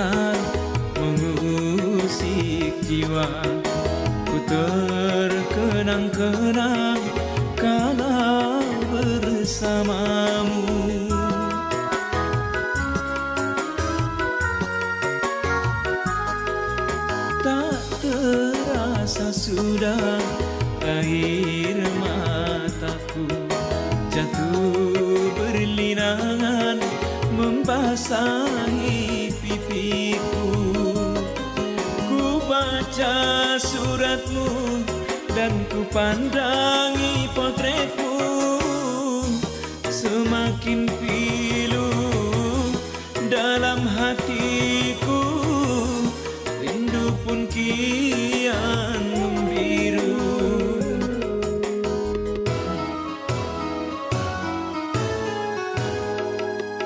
akan mengusik jiwa. Ku terkenang-kenang kala bersamamu. Tak terasa sudah air mataku jatuh berlinangan membasahi pipiku. Ku baca suratmu dan ku pandangi potretmu, semakin